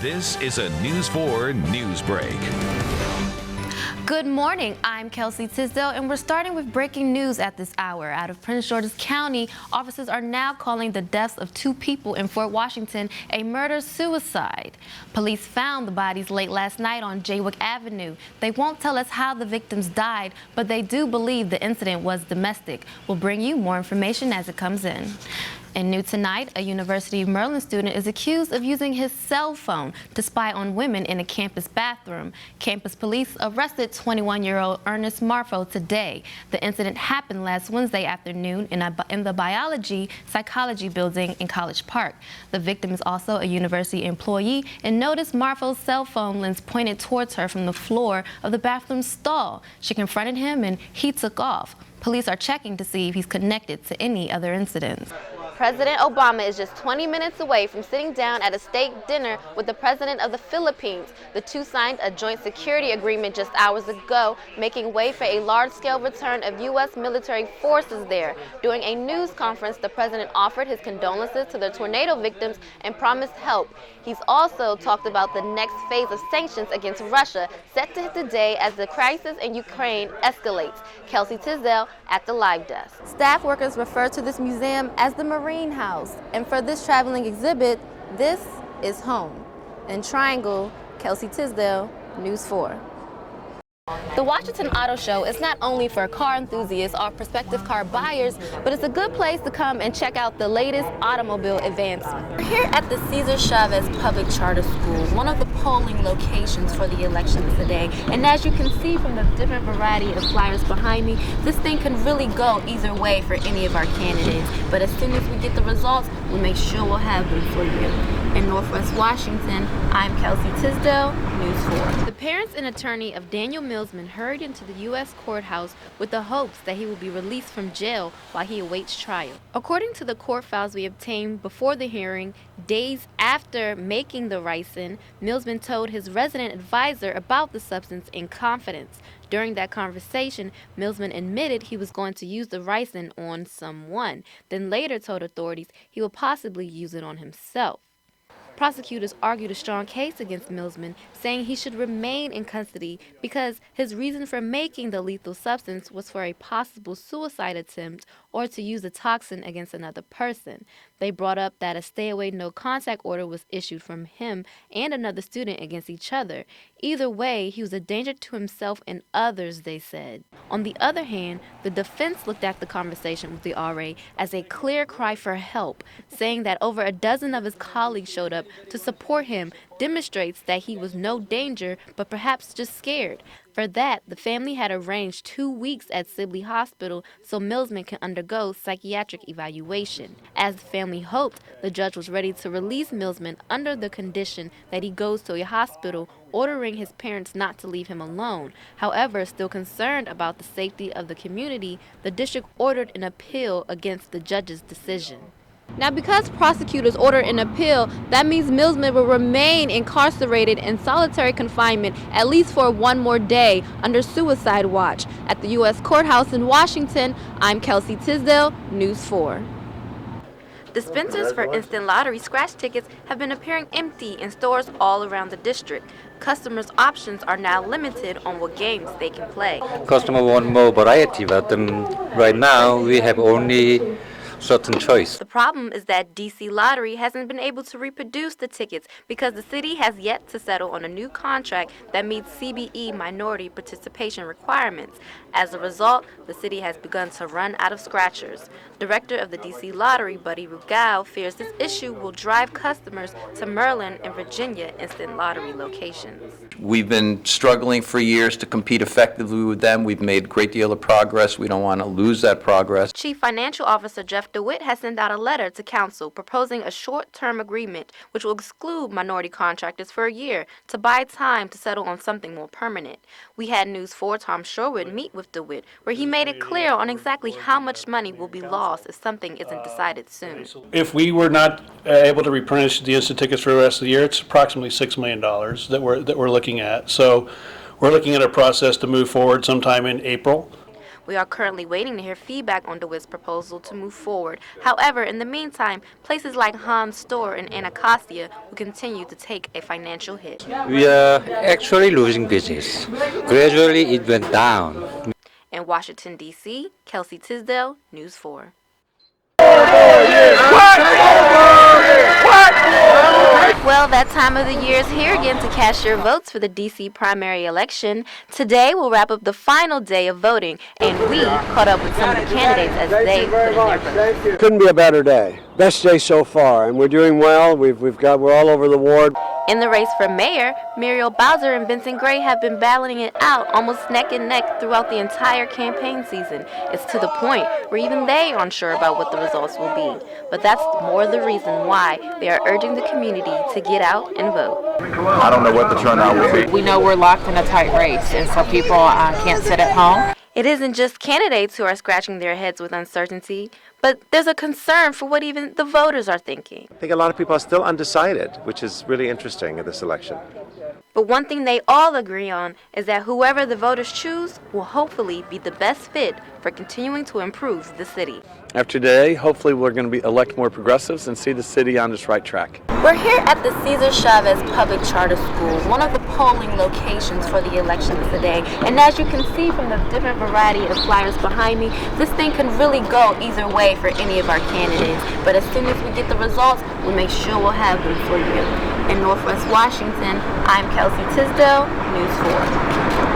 This is a News 4 News Break. Good morning, I'm Kelsey Tisdale, and we're starting with breaking news at this hour. Out of Prince George's County, officers are now calling the deaths of 2 people in Fort Washington a murder-suicide. Police found the bodies late last night on Jaywick Avenue. They won't tell us how the victims died, but they do believe the incident was domestic. We'll bring you more information as it comes in. And new tonight, a University of Maryland student is accused of using his cell phone to spy on women in a campus bathroom. Campus police arrested 21-year-old Ernest Marfo today. The incident happened last Wednesday afternoon in the biology psychology building in College Park. The victim is also a university employee and noticed Marfo's cell phone lens pointed towards her from the floor of the bathroom stall. She confronted him and he took off. Police are checking to see if he's connected to any other incidents. President Obama is just 20 minutes away from sitting down at a state dinner with the president of the Philippines. The two signed a joint security agreement just hours ago, making way for a large-scale return of U.S. military forces there. During a news conference, the president offered his condolences to the tornado victims and promised help. He's also talked about the next phase of sanctions against Russia, set to hit today as the crisis in Ukraine escalates. Kelsey Tisdale at the live desk. Staff workers refer to this museum as the Marine House, and for this traveling exhibit, this is home. In Triangle, Kelsey Tisdale, News 4. The Washington Auto Show is not only for car enthusiasts or prospective car buyers, but it's a good place to come and check out the latest automobile advancements. We're here at the Cesar Chavez Public Charter School, one of the polling locations for the elections today. And as you can see from the different variety of flyers behind me, this thing can really go either way for any of our candidates. But as soon as we get the results, we'll make sure we'll have them for you. In Northwest Washington, I'm Kelsey Tisdale, News 4. The parents and attorney of Daniel Millsman hurried into the U.S. courthouse with the hopes that he will be released from jail while he awaits trial. According to the court files we obtained before the hearing, days after making the ricin, Millsman told his resident advisor about the substance in confidence. During that conversation, Millsman admitted he was going to use the ricin on someone, then later told authorities he would possibly use it on himself. Prosecutors argued a strong case against Millsman, saying he should remain in custody because his reason for making the lethal substance was for a possible suicide attempt or to use the toxin against another person. They brought up that a stay-away no-contact order was issued from him and another student against each other. Either way, he was a danger to himself and others, they said. On the other hand, the defense looked at the conversation with the RA as a clear cry for help, saying that over a dozen of his colleagues showed up to support him demonstrates that he was no danger, but perhaps just scared. For that, the family had arranged 2 weeks at Sibley Hospital so Millsman can undergo psychiatric evaluation. As the family hoped, the judge was ready to release Millsman under the condition that he goes to a hospital, ordering his parents not to leave him alone. However, still concerned about the safety of the community, the district ordered an appeal against the judge's decision. Now, because prosecutors ordered an appeal, that means Millsman will remain incarcerated in solitary confinement at least for one more day under suicide watch. At the U.S. Courthouse in Washington, I'm Kelsey Tisdale, News 4. Dispensers for instant lottery scratch tickets have been appearing empty in stores all around the district. Customers' options are now limited on what games they can play. Customers want more variety, but right now we have only certain choice. The problem is that DC Lottery hasn't been able to reproduce the tickets because the city has yet to settle on a new contract that meets CBE minority participation requirements. As a result, the city has begun to run out of scratchers. Director of the DC Lottery, Buddy Rugao, fears this issue will drive customers to Maryland and Virginia instant lottery locations. We've been struggling for years to compete effectively with them. We've made a great deal of progress. We don't want to lose that progress. Chief Financial Officer Jeff DeWitt has sent out a letter to council proposing a short-term agreement which will exclude minority contractors for a year to buy time to settle on something more permanent. We had News 4 Tom Sherwood meet with DeWitt, where he made it clear on exactly how much money will be lost if something isn't decided soon. If we were not able to replenish the instant tickets for the rest of the year, it's approximately $6 million that we're looking at. So we're looking at a process to move forward sometime in April. We are currently waiting to hear feedback on DeWitt's proposal to move forward. However, in the meantime, places like Hahn's store in Anacostia will continue to take a financial hit. We are actually losing business. Gradually, it went down. In Washington, D.C., Kelsey Tisdale, News 4. Well, that time of the year is here again to cast your votes for the D.C. primary election. Today, we'll wrap up the final day of voting, and we caught up with some of the candidates as they put in their votes. Couldn't be a better day. Best day so far, and we're doing well. We're all over the ward. In the race for mayor, Muriel Bowser and Vincent Gray have been battling it out almost neck and neck throughout the entire campaign season. It's to the point where even they are unsure about what the results will be. But that's more the reason why they are urging the community to get out and vote. I don't know what the turnout will be. We know we're locked in a tight race, and so people can't sit at home. It isn't just candidates who are scratching their heads with uncertainty, but there's a concern for what even the voters are thinking. I think a lot of people are still undecided, which is really interesting in this election. But one thing they all agree on is that whoever the voters choose will hopefully be the best fit for continuing to improve the city. After today, hopefully we're going to elect more progressives and see the city on its right track. We're here at the Cesar Chavez Public Charter School, one of the polling locations for the elections today. And as you can see from the different variety of flyers behind me, this thing can really go either way for any of our candidates. But as soon as we get the results, we'll make sure we'll have them for you. In Northwest Washington, I'm Kelsey Tisdale, News 4.